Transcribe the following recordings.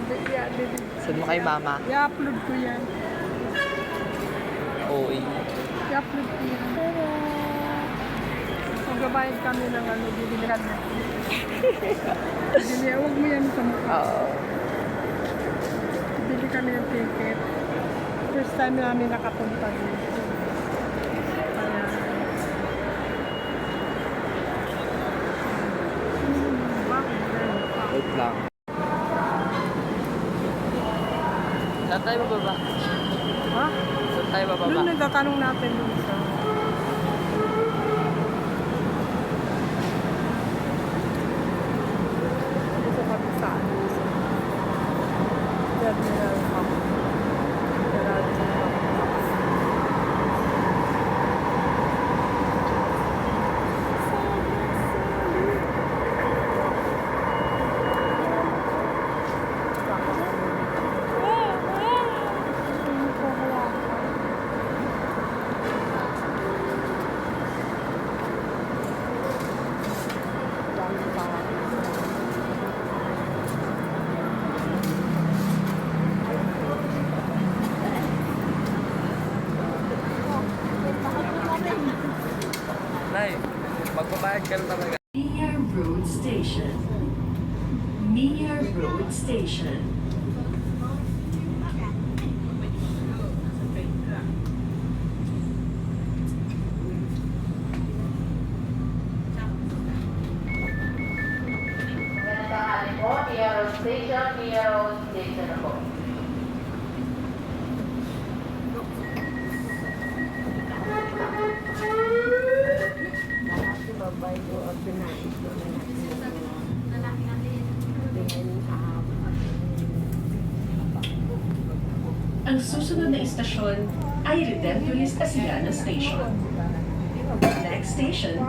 Saan mo kay mama? I-upload ko yan. Oo. I-upload ko yan. Magbabayad kami ng ano, bibilihan na. Huwag mo yan sa mukha. Oo. Bili kami ng ticket. First time namin nakapunta dito. Kaya... Wait lang. Saan tayo bababa? Ha? Saan tayo bababa? Doon nagtatanong natin doon sa... Dito kami sa ano. Terminal Park. Terminal Park. Nay, magbabayad ka na talaga. Mia Road Station. Mia Road Station. Mia Road Station, Mia Road Station ako. Ang susunod na istasyon ay Redemptorist Asiana Station. Next station,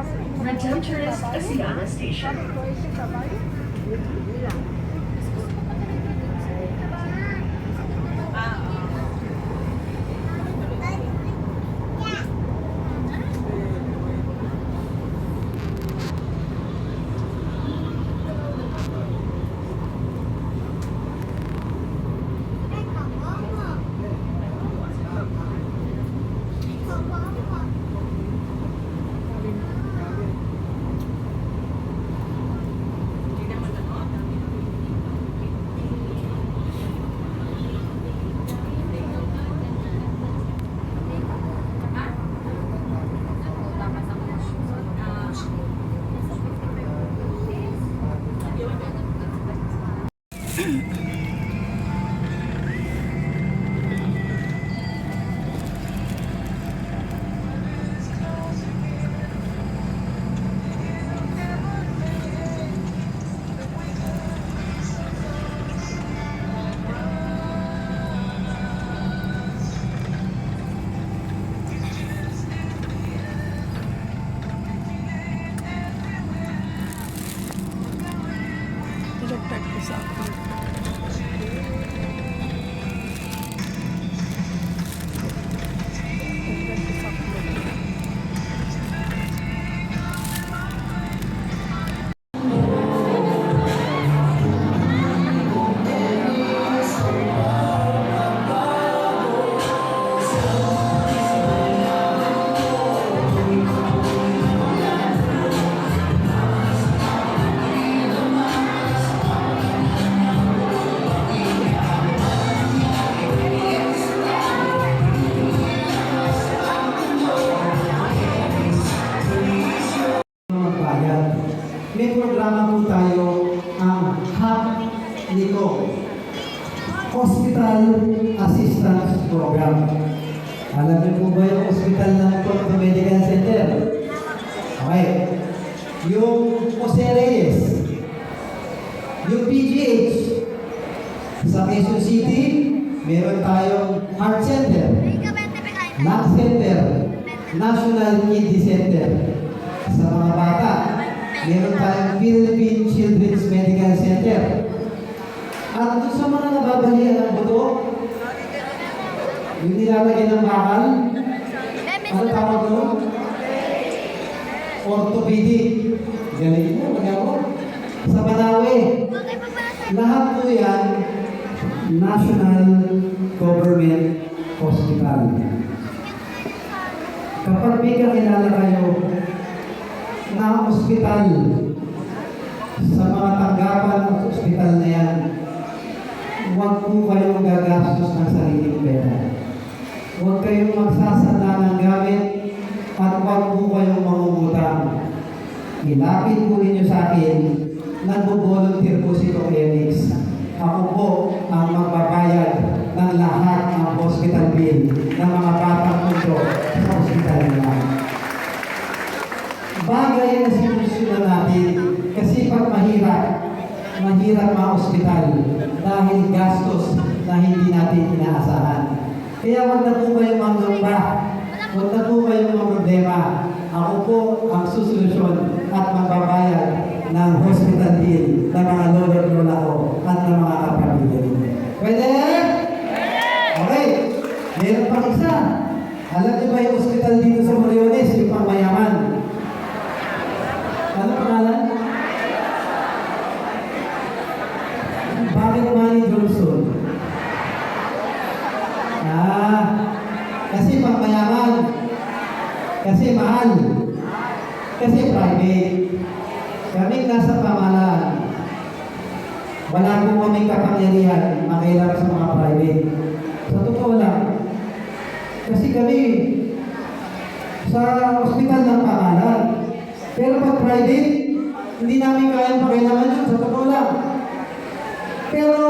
Redemptorist Asiana Station. Pinag-tag ko sa upload. Pinag-tag ko sa upload. May programa po tayo ang HAP-NICO, Hospital Assistance Program. Alam niyo po ba yung hospital ng Porto Medical Center? Okay. Yung Jose Reyes, yung PGH, sa Quezon City, meron tayong Heart Center, Lung Center, National Kidney Center. Sa mga bata, meron tayong Philippine Children's Medical Center. At doon sa mga nababalian ng buto, yung nilalagay ng bakal, ano tawag doon? Orthopedic. Galing mo, magawa. Sa Banawe, lahat po yan National Government Hospital. Kapag may kakilala kayo na ospital, sa mga tanggapan ng ospital na yan, huwag po kayong gagastos ng sariling pera. Huwag kayong magsasanda ng gamit at huwag po kayong mangungutang. Ilapit po ninyo sa akin, nagbo-volunteer po si Dr. Elix. Ako po ang magbabayad ng lahat ng hospital bill ng mga batang mundo sa hospital nila. Bagay na sinusunod natin kasi pag mahirap mga ospital dahil gastos na hindi natin inaasahan. Kaya wag na po kayong manggamba, wag na po kayong problema. Ako po ang susolusyon at magbabayad ng hospital bill ng mga lolo at lola ko at ng mga kapamilya nila. Pwede? Okay. Meron pang isa. Alam niyo ba yung hospital dito sa Moriones, yung pangmayaman? Ano pangalan? Bakit Manny Johnson? Kasi pangmayaman. Kasi mahal. Kasi private. Kaming nasa pamahalaan. Wala po kaming kapangyarihan makialam sa mga private. Sa totoo lang. Kasi kami sa ospital ng pamahalaan. Pero pag private, hindi namin kayang pakialaman yun, sa totoo lang. Pero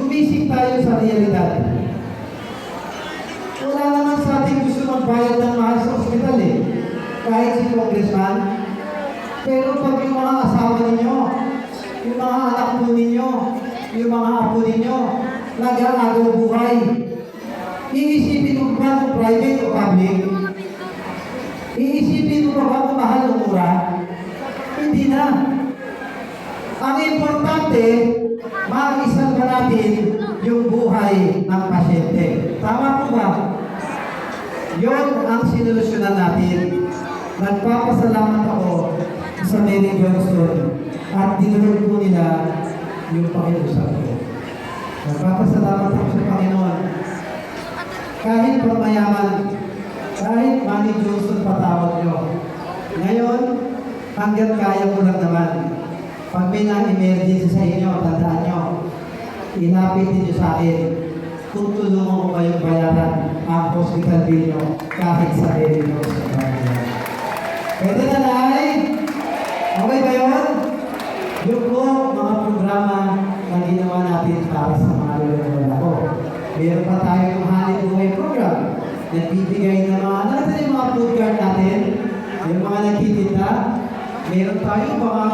gumising tayo sa realidad. Wala naman sa ating gusto magbayad ng mahal sa ospital eh. Kahit si congressman. Pero pag yung mga asawa ninyo, yung mga anak po ninyo, yung mga apo ninyo, nag-aagaw buhay, iisipin mo ba kung private o public? Iisipin mo ba kung mahal o mura? Hindi na. Ang importante, maisan ba natin yung buhay ng pasyente? Tama po ba? Yun ang sinulusyonan natin. Nagpapasalamat ako sa Mary Johnston at dinulog po nila yung pakiusap ko. Nagpapasalamat ako sa Panginoon. Kahit pagmayaman, kahit Manny Johnson patawad nyo. Ngayon, hanggang kaya mo lang naman. Pag may na-emergency sa inyo, tandaan nyo, inapit niyo sa akin, tutulungan ko kayong bayaran ang hospital bill nyo kahit sa Mary Johnson. Pwede na, Nay? Okay ba yun? Yun po mga programa na ginawa natin para sa mga lolo ko. Meron pa tayo ng Hanip Buhay program. Nagbibigay ng mga food card natin, yung mga nagtitinda. Meron tayo mga